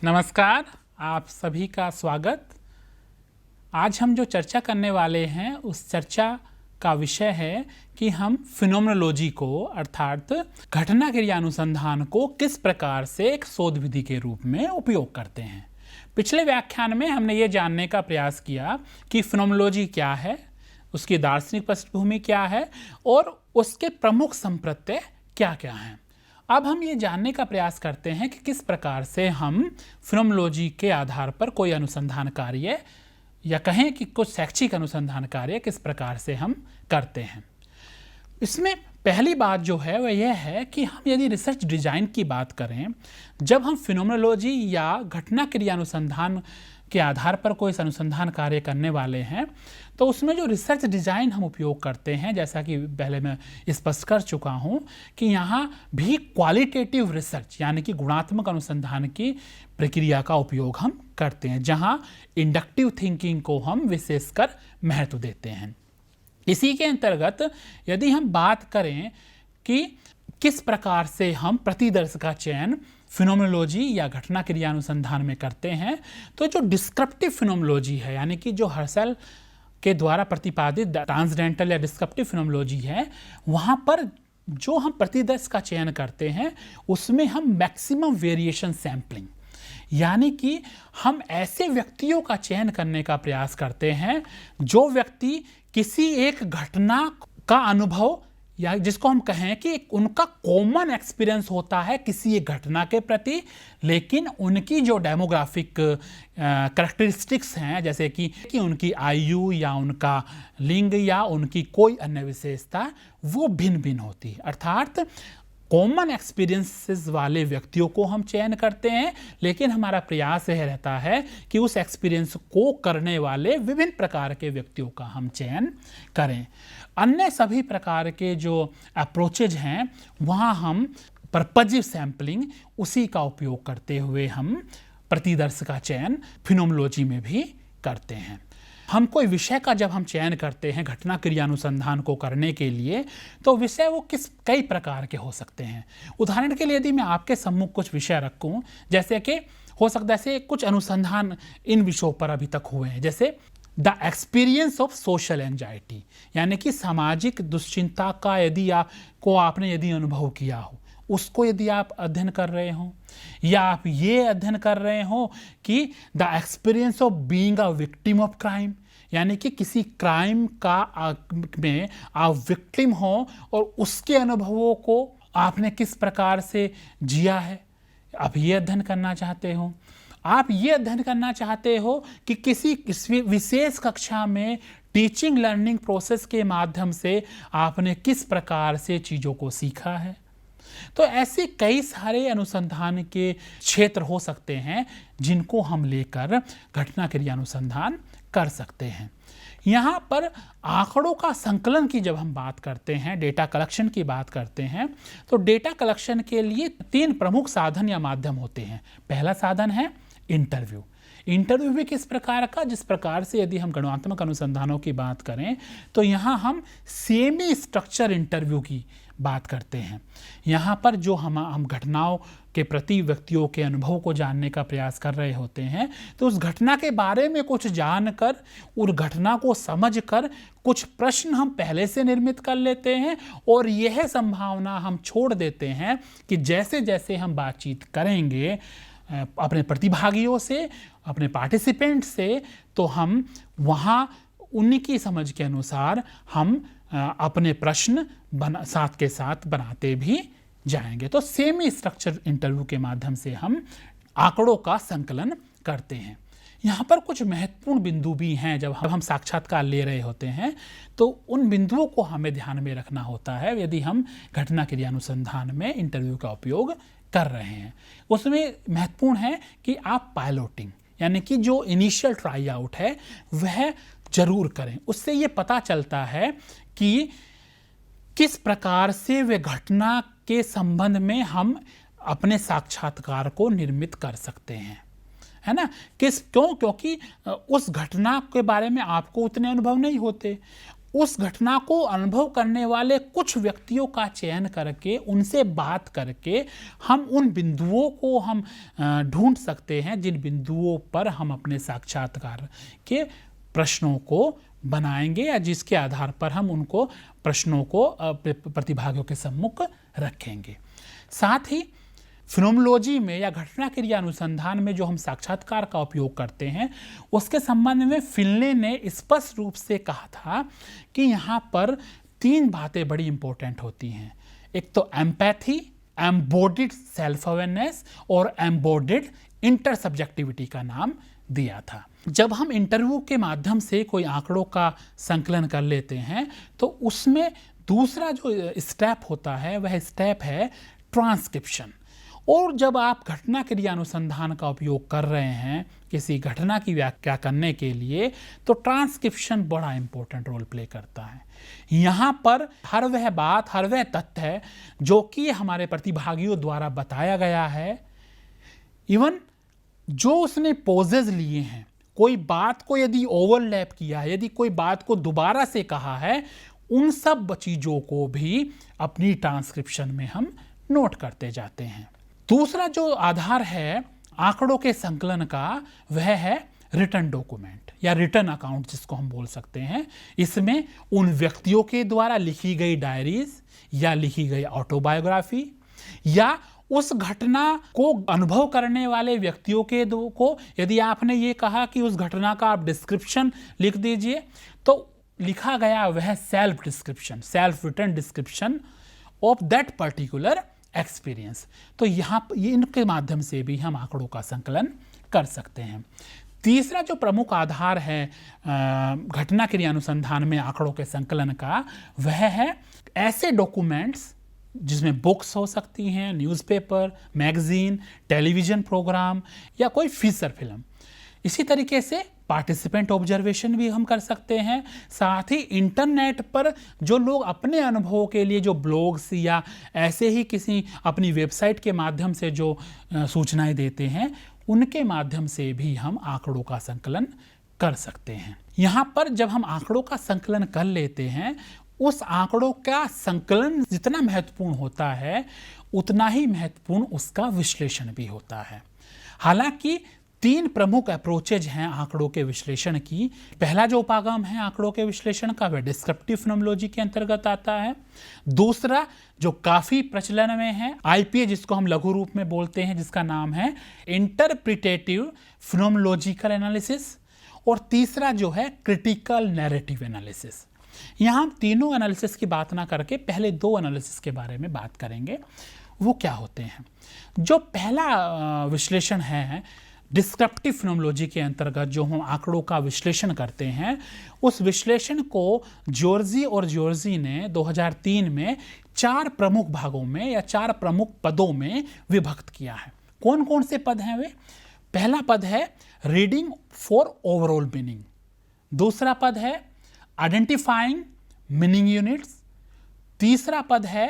नमस्कार, आप सभी का स्वागत। आज हम जो चर्चा करने वाले हैं उस चर्चा का विषय है कि हम फिनोमेनोलॉजी को अर्थात घटना क्रिया अनुसंधान को किस प्रकार से एक शोध विधि के रूप में उपयोग करते हैं। पिछले व्याख्यान में हमने ये जानने का प्रयास किया कि फिनोमेनोलॉजी क्या है, उसकी दार्शनिक पृष्ठभूमि क्या है और उसके प्रमुख संप्रत्यय क्या क्या हैं। अब हम ये जानने का प्रयास करते हैं कि किस प्रकार से हम फिनोमेनोलॉजी के आधार पर कोई अनुसंधान कार्य या कहें कि कुछ शैक्षिक अनुसंधान कार्य किस प्रकार से हम करते हैं। इसमें पहली बात जो है वह यह है कि हम यदि रिसर्च डिज़ाइन की बात करें, जब हम फिनोमेनोलॉजी या घटना क्रिया अनुसंधान के आधार पर कोई अनुसंधान कार्य करने वाले हैं, तो उसमें जो रिसर्च डिज़ाइन हम उपयोग करते हैं, जैसा कि पहले मैं स्पष्ट कर चुका हूं कि यहाँ भी क्वालिटेटिव रिसर्च यानी कि गुणात्मक अनुसंधान की प्रक्रिया का उपयोग हम करते हैं, जहाँ इंडक्टिव थिंकिंग को हम विशेषकर महत्व देते हैं। इसी के अंतर्गत यदि हम बात करें कि किस प्रकार से हम प्रतिदर्श का चयन फिनोमेनोलॉजी या घटना क्रिया अनुसंधान में करते हैं, तो जो डिस्क्रिप्टिव फिनोमेनोलॉजी है यानी कि जो हर्शल के द्वारा प्रतिपादित ट्रांसडेंटल या डिस्क्रिप्टिव फिनोमेनोलॉजी है, वहाँ पर जो हम प्रतिदर्श का चयन करते हैं उसमें हम मैक्सिमम वेरिएशन सैंपलिंग यानी कि हम ऐसे व्यक्तियों का चयन करने का प्रयास करते हैं जो व्यक्ति किसी एक घटना का अनुभव या जिसको हम कहें कि उनका कॉमन एक्सपीरियंस होता है किसी एक घटना के प्रति, लेकिन उनकी जो डेमोग्राफिक करैक्टरिस्टिक्स हैं, जैसे कि उनकी आयु या उनका लिंग या उनकी कोई अन्य विशेषता, वो भिन्न भिन्न होती है। अर्थात कॉमन एक्सपीरियंसेस वाले व्यक्तियों को हम चयन करते हैं, लेकिन हमारा प्रयास यह रहता है कि उस एक्सपीरियंस को करने वाले विभिन्न प्रकार के व्यक्तियों का हम चयन करें। अन्य सभी प्रकार के जो अप्रोचेज हैं वहाँ हम परपजिव सैंपलिंग उसी का उपयोग करते हुए हम प्रतिदर्श का चयन फिनोमेनोलॉजी में भी करते हैं। हम कोई विषय का जब हम चयन करते हैं घटना क्रिया अनुसंधान को करने के लिए, तो विषय वो कई प्रकार के हो सकते हैं। उदाहरण के लिए यदि मैं आपके सम्मुख कुछ विषय रखूं, जैसे कि हो सकता है से कुछ अनुसंधान इन विषयों पर अभी तक हुए हैं, जैसे the experience of social anxiety यानी कि सामाजिक दुश्चिंता का आपने यदि अनुभव किया हो, उसको यदि आप अध्ययन कर रहे हो, या आप ये अध्ययन कर रहे हो कि the experience of being a victim of crime यानी कि किसी क्राइम का में आप विक्टिम हो और उसके अनुभवों को आपने किस प्रकार से जिया है, आप ये अध्ययन करना चाहते हो। आप ये अध्ययन करना चाहते हो कि किसी विशेष कक्षा में टीचिंग लर्निंग प्रोसेस के माध्यम से आपने किस प्रकार से चीज़ों को सीखा है। तो ऐसे कई सारे अनुसंधान के क्षेत्र हो सकते हैं जिनको हम लेकर घटना क्रिया अनुसंधान कर सकते हैं। यहाँ पर आंकड़ों का संकलन की जब हम बात करते हैं, डेटा कलेक्शन की बात करते हैं, तो डेटा कलेक्शन के लिए 3 प्रमुख साधन या माध्यम होते हैं। पहला साधन है इंटरव्यू। इंटरव्यू भी किस प्रकार का, जिस प्रकार से यदि हम गणनात्मक अनुसंधानों की बात करें तो यहाँ हम सेमी स्ट्रक्चर इंटरव्यू की बात करते हैं। यहाँ पर जो हम घटनाओं के प्रति व्यक्तियों के अनुभव को जानने का प्रयास कर रहे होते हैं, तो उस घटना के बारे में कुछ जानकर, उस घटना को समझकर कुछ प्रश्न हम पहले से निर्मित कर लेते हैं और यह संभावना हम छोड़ देते हैं कि जैसे जैसे हम बातचीत करेंगे अपने प्रतिभागियों से, अपने पार्टिसिपेंट से, तो हम वहाँ उनकी समझ के अनुसार हम अपने प्रश्न साथ के साथ बनाते भी जाएंगे। तो सेमी स्ट्रक्चर इंटरव्यू के माध्यम से हम आंकड़ों का संकलन करते हैं। यहाँ पर कुछ महत्वपूर्ण बिंदु भी हैं। जब हम साक्षात्कार ले रहे होते हैं तो उन बिंदुओं को हमें ध्यान में रखना होता है यदि हम घटना क्रिया अनुसंधान में इंटरव्यू का उपयोग कर रहे हैं। उसमें महत्वपूर्ण है कि आप पायलटिंग यानी कि जो इनिशियल ट्राई आउट है वह जरूर करें। उससे ये पता चलता है कि किस प्रकार से वे घटना के संबंध में हम अपने साक्षात्कार को निर्मित कर सकते हैं, है ना। क्योंकि उस घटना के बारे में आपको उतने अनुभव नहीं होते उस घटना को अनुभव करने वाले कुछ व्यक्तियों का चयन करके उनसे बात करके हम उन बिंदुओं को हम ढूंढ सकते हैं जिन बिंदुओं पर हम अपने साक्षात्कार के प्रश्नों को बनाएंगे या जिसके आधार पर हम उनको प्रश्नों को प्रतिभागियों के सम्मुख रखेंगे। साथ ही फिनोमेनोलॉजी में या घटना क्रिया अनुसंधान में जो हम साक्षात्कार का उपयोग करते हैं उसके संबंध में फिनले ने स्पष्ट रूप से कहा था कि यहाँ पर 3 बातें बड़ी इंपॉर्टेंट होती हैं। एक तो एम्पैथी, एम्बोडिड सेल्फ अवेयरनेस और एम्बोडिड इंटरसब्जेक्टिविटी का नाम दिया था। जब हम इंटरव्यू के माध्यम से कोई आंकड़ों का संकलन कर लेते हैं तो उसमें दूसरा जो स्टेप होता है वह स्टेप है ट्रांसक्रिप्शन। और जब आप घटना क्रिया अनुसंधान का उपयोग कर रहे हैं किसी घटना की व्याख्या करने के लिए तो ट्रांसक्रिप्शन बड़ा इंपॉर्टेंट रोल प्ले करता है। यहाँ पर हर वह बात, हर वह तथ्य है जो कि हमारे प्रतिभागियों द्वारा बताया गया है, इवन जो उसने पोजेज लिए हैं, कोई बात को यदि ओवरलैप किया है, यदि कोई बात को दोबारा से कहा है, उन सब चीज़ों को भी अपनी ट्रांसक्रिप्शन में हम नोट करते जाते हैं। दूसरा जो आधार है आंकड़ों के संकलन का वह है रिटन डॉक्यूमेंट या रिटन अकाउंट जिसको हम बोल सकते हैं। इसमें उन व्यक्तियों के द्वारा लिखी गई डायरीज या लिखी गई ऑटोबायोग्राफी या उस घटना को अनुभव करने वाले व्यक्तियों के को यदि आपने ये कहा कि उस घटना का आप डिस्क्रिप्शन लिख दीजिए तो लिखा गया वह self description, self written description of that particular experience. तो यहाँ इनके माध्यम से भी हम आंकड़ों का संकलन कर सकते हैं। तीसरा जो प्रमुख आधार है घटना क्रिया अनुसंधान में आंकड़ों के संकलन का वह है ऐसे डॉक्यूमेंट्स जिसमें बुक्स हो सकती हैं, न्यूज़पेपर, मैगजीन, टेलीविज़न प्रोग्राम या कोई फीचर फिल्म। इसी तरीके से पार्टिसिपेंट ऑब्जर्वेशन भी हम कर सकते हैं। साथ ही इंटरनेट पर जो लोग अपने अनुभवों के लिए जो ब्लॉग्स या ऐसे ही किसी अपनी वेबसाइट के माध्यम से जो सूचनाएं देते हैं उनके माध्यम से भी हम आंकड़ों का संकलन कर सकते हैं। यहाँ पर जब हम आंकड़ों का संकलन कर लेते हैं उस आंकड़ों का संकलन जितना महत्वपूर्ण होता है उतना ही महत्वपूर्ण उसका विश्लेषण भी होता है। हालांकि 3 प्रमुख अप्रोचेज हैं आंकड़ों के विश्लेषण की। पहला जो उपागम है आंकड़ों के विश्लेषण का वह डिस्क्रिप्टिव फिनोमेनोलॉजी के अंतर्गत आता है। दूसरा जो काफ़ी प्रचलन में है आईपीए जिसको हम लघु रूप में बोलते हैं जिसका नाम है इंटरप्रिटेटिव फिनोमेनोलॉजिकल एनालिसिस। और तीसरा जो है क्रिटिकल नैरेटिव एनालिसिस। यहाँ हम तीनों एनालिसिस की बात ना करके पहले 2 एनालिसिस के बारे में बात करेंगे। वो क्या होते हैं? जो पहला विश्लेषण है डिस्क्रिप्टिव फिनोमेनोलॉजी के अंतर्गत जो हम आंकड़ों का विश्लेषण करते हैं उस विश्लेषण को जॉर्जी ने 2003 में 4 प्रमुख भागों में या 4 प्रमुख पदों में विभक्त किया है। कौन कौन से पद हैं वे? पहला पद है रीडिंग फॉर ओवरऑल मीनिंग। दूसरा पद है आइडेंटिफाइंग मीनिंग यूनिट्स। तीसरा पद है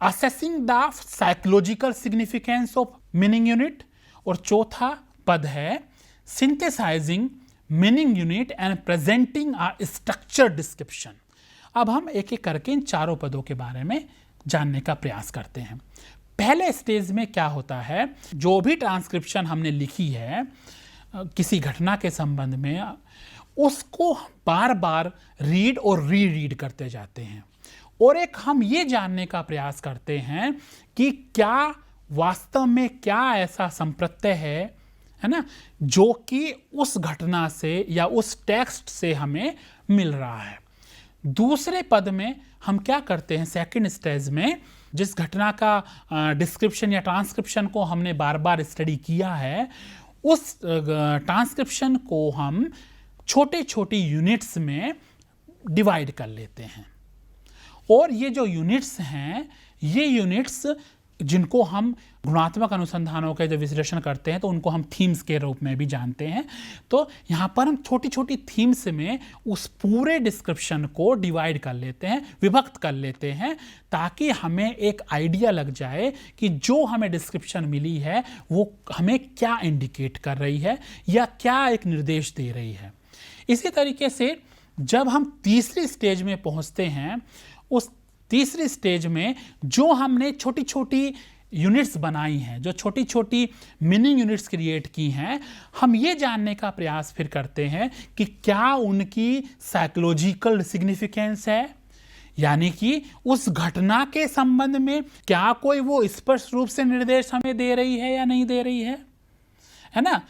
assessing the psychological significance of meaning unit. और चौथा पद है synthesising meaning unit and presenting a structured description. अब हम एक एक करके इन चारों पदों के बारे में जानने का प्रयास करते हैं। पहले स्टेज में क्या होता है, जो भी ट्रांसक्रिप्शन हमने लिखी है किसी घटना के संबंध में उसको बार बार रीड और रीड करते जाते हैं और एक हम ये जानने का प्रयास करते हैं कि क्या वास्तव में क्या ऐसा संप्रत्यय है ना, जो कि उस घटना से या उस टेक्स्ट से हमें मिल रहा है। दूसरे पद में हम क्या करते हैं, सेकंड स्टेज में जिस घटना का डिस्क्रिप्शन या ट्रांसक्रिप्शन को हमने बार बार स्टडी किया है उस ट्रांसक्रिप्शन को हम छोटे छोटे यूनिट्स में डिवाइड कर लेते हैं। और ये जो यूनिट्स हैं ये यूनिट्स जिनको हम गुणात्मक अनुसंधानों के जब विश्लेषण करते हैं तो उनको हम थीम्स के रूप में भी जानते हैं। तो यहाँ पर हम छोटी छोटी थीम्स में उस पूरे डिस्क्रिप्शन को डिवाइड कर लेते हैं, विभक्त कर लेते हैं, ताकि हमें एक आइडिया लग जाए कि जो हमें डिस्क्रिप्शन मिली है वो हमें क्या इंडिकेट कर रही है या क्या एक निर्देश दे रही है। इसी तरीके से जब हम तीसरी स्टेज में पहुंचते हैं, उस तीसरी स्टेज में जो हमने छोटी छोटी यूनिट्स बनाई हैं, जो छोटी छोटी मीनिंग यूनिट्स क्रिएट की हैं, हम ये जानने का प्रयास फिर करते हैं कि क्या उनकी साइकोलॉजिकल सिग्निफिकेंस है, यानी कि उस घटना के संबंध में क्या कोई वो स्पष्ट रूप से निर्देश हमें दे रही है या नहीं दे रही है ना।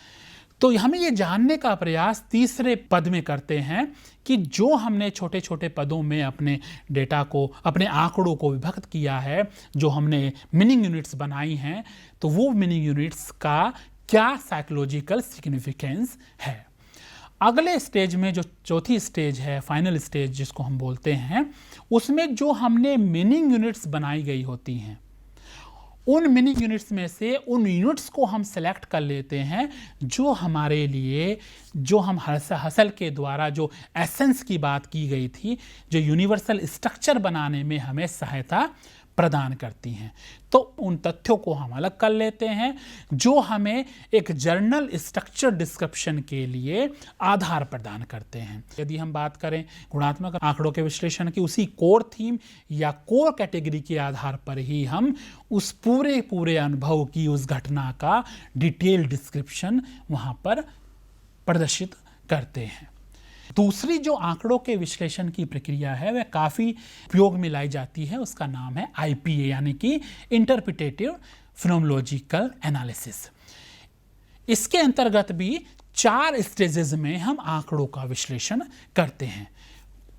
तो हमें ये जानने का प्रयास तीसरे पद में करते हैं कि जो हमने छोटे छोटे पदों में अपने डेटा को, अपने आंकड़ों को विभक्त किया है, जो हमने मीनिंग यूनिट्स बनाई हैं, तो वो मीनिंग यूनिट्स का क्या साइकोलॉजिकल सिग्निफिकेंस है। अगले स्टेज में जो चौथी स्टेज है, फाइनल स्टेज जिसको हम बोलते हैं, उसमें जो हमने मीनिंग यूनिट्स बनाई गई होती हैं, उन मीनिंग यूनिट्स में से उन यूनिट्स को हम सेलेक्ट कर लेते हैं जो हमारे लिए, जो हम हसल के द्वारा जो एसेंस की बात की गई थी, जो यूनिवर्सल स्ट्रक्चर बनाने में हमें सहायता प्रदान करती हैं। तो उन तथ्यों को हम अलग कर लेते हैं जो हमें एक जर्नल स्ट्रक्चर डिस्क्रिप्शन के लिए आधार प्रदान करते हैं। यदि हम बात करें गुणात्मक आंकड़ों के विश्लेषण की, उसी कोर थीम या कोर कैटेगरी के आधार पर ही हम उस पूरे अनुभव की, उस घटना का डिटेल डिस्क्रिप्शन वहाँ पर प्रदर्शित करते हैं। दूसरी जो आंकड़ों के विश्लेषण की प्रक्रिया है वह काफ़ी उपयोग में लाई जाती है, उसका नाम है IPA, यानी कि इंटरप्रिटेटिव फिनोमेनोलॉजिकल एनालिसिस। इसके अंतर्गत भी 4 स्टेजेस में हम आंकड़ों का विश्लेषण करते हैं।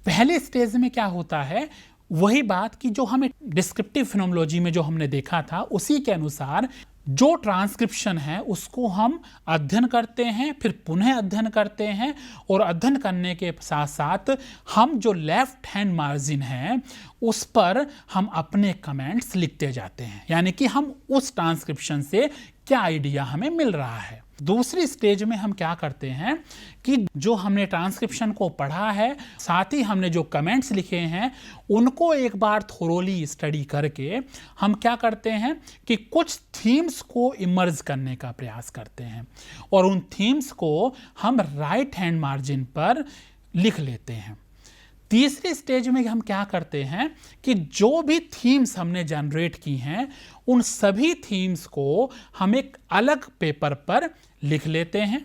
पहले स्टेज में क्या होता है, वही बात कि जो हमें डिस्क्रिप्टिव फिनोमेनोलॉजी में जो हमने देखा था उसी के अनुसार जो ट्रांसक्रिप्शन है उसको हम अध्ययन करते हैं, फिर पुनः अध्ययन करते हैं, और अध्ययन करने के साथ साथ हम जो लेफ्ट हैंड मार्जिन है उस पर हम अपने कमेंट्स लिखते जाते हैं, यानी कि हम उस ट्रांसक्रिप्शन से क्या आइडिया हमें मिल रहा है। दूसरी स्टेज में हम क्या करते हैं कि जो हमने ट्रांसक्रिप्शन को पढ़ा है, साथ ही हमने जो कमेंट्स लिखे हैं उनको एक बार थोरोली स्टडी करके हम क्या करते हैं कि कुछ थीम्स को इमर्ज करने का प्रयास करते हैं, और उन थीम्स को हम राइट हैंड मार्जिन पर लिख लेते हैं। तीसरी स्टेज में हम क्या करते हैं कि जो भी थीम्स हमने जनरेट की हैं उन सभी थीम्स को हम एक अलग पेपर पर लिख लेते हैं।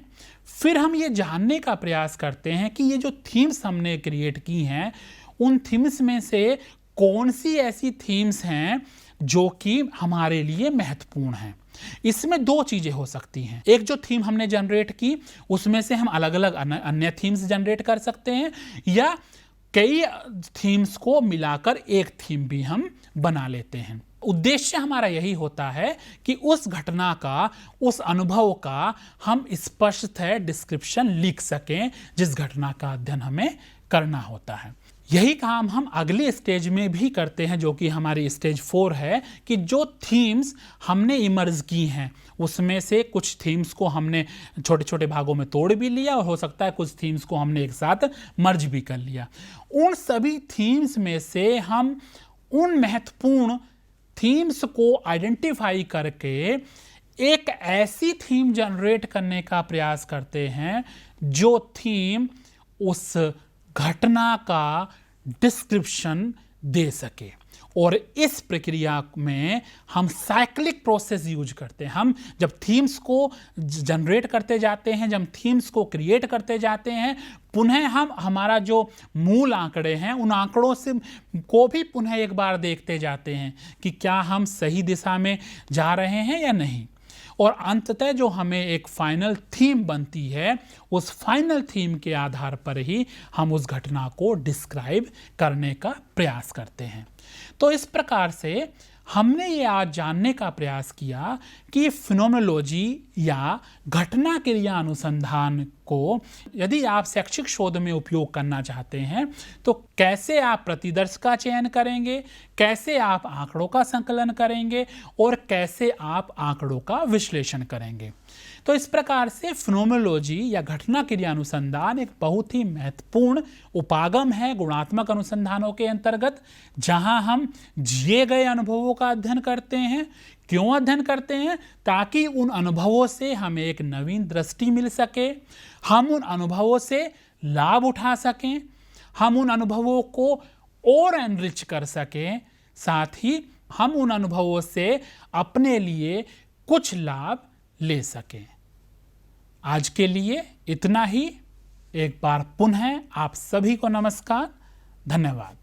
फिर हम ये जानने का प्रयास करते हैं कि ये जो थीम्स हमने क्रिएट की हैं उन थीम्स में से कौन सी ऐसी थीम्स हैं जो कि हमारे लिए महत्वपूर्ण हैं। इसमें 2 चीजें हो सकती हैं, एक जो थीम हमने जनरेट की उसमें से हम अलग अलग अन्य थीम्स जनरेट कर सकते हैं, या कई थीम्स को मिलाकर एक थीम भी हम बना लेते हैं। उद्देश्य हमारा यही होता है कि उस घटना का, उस अनुभव का हम स्पष्ट है डिस्क्रिप्शन लिख सकें जिस घटना का अध्ययन हमें करना होता है। यही काम हम अगले स्टेज में भी करते हैं जो कि हमारी स्टेज 4 है, कि जो थीम्स हमने इमर्ज की हैं उसमें से कुछ थीम्स को हमने छोटे छोटे भागों में तोड़ भी लिया, और हो सकता है कुछ थीम्स को हमने एक साथ मर्ज भी कर लिया। उन सभी थीम्स में से हम उन महत्वपूर्ण थीम्स को आइडेंटिफाई करके एक ऐसी थीम जनरेट करने का प्रयास करते हैं जो थीम उस घटना का डिस्क्रिप्शन दे सके। और इस प्रक्रिया में हम साइक्लिक प्रोसेस यूज करते हैं। हम जब थीम्स को जनरेट करते जाते हैं, जब थीम्स को क्रिएट करते जाते हैं, पुनः हम हमारा जो मूल आंकड़े हैं उन आंकड़ों से को भी पुनः एक बार देखते जाते हैं कि क्या हम सही दिशा में जा रहे हैं या नहीं। और अंततः जो हमें एक फाइनल थीम बनती है, उस फाइनल थीम के आधार पर ही हम उस घटना को डिस्क्राइब करने का प्रयास करते हैं। तो इस प्रकार से हमने ये आज जानने का प्रयास किया कि फिनोमेनोलॉजी या घटना क्रिया अनुसंधान को यदि आप शैक्षिक शोध में उपयोग करना चाहते हैं तो कैसे आप प्रतिदर्श का चयन करेंगे, कैसे आप आंकड़ों का संकलन करेंगे और कैसे आप आंकड़ों का विश्लेषण करेंगे। तो इस प्रकार से फिनोमेनोलॉजी या घटना क्रिया अनुसंधान एक बहुत ही महत्वपूर्ण उपागम है गुणात्मक अनुसंधानों के अंतर्गत, जहां हम जिए गए अनुभवों का अध्ययन करते हैं। क्यों अध्ययन करते हैं? ताकि उन अनुभवों से हमें एक नवीन दृष्टि मिल सके, हम उन अनुभवों से लाभ उठा सकें, हम उन अनुभवों को और एनरिच कर सकें, साथ ही हम उन अनुभवों से अपने लिए कुछ लाभ ले सकें। आज के लिए इतना ही। एक बार पुनः आप सभी को नमस्कार, धन्यवाद।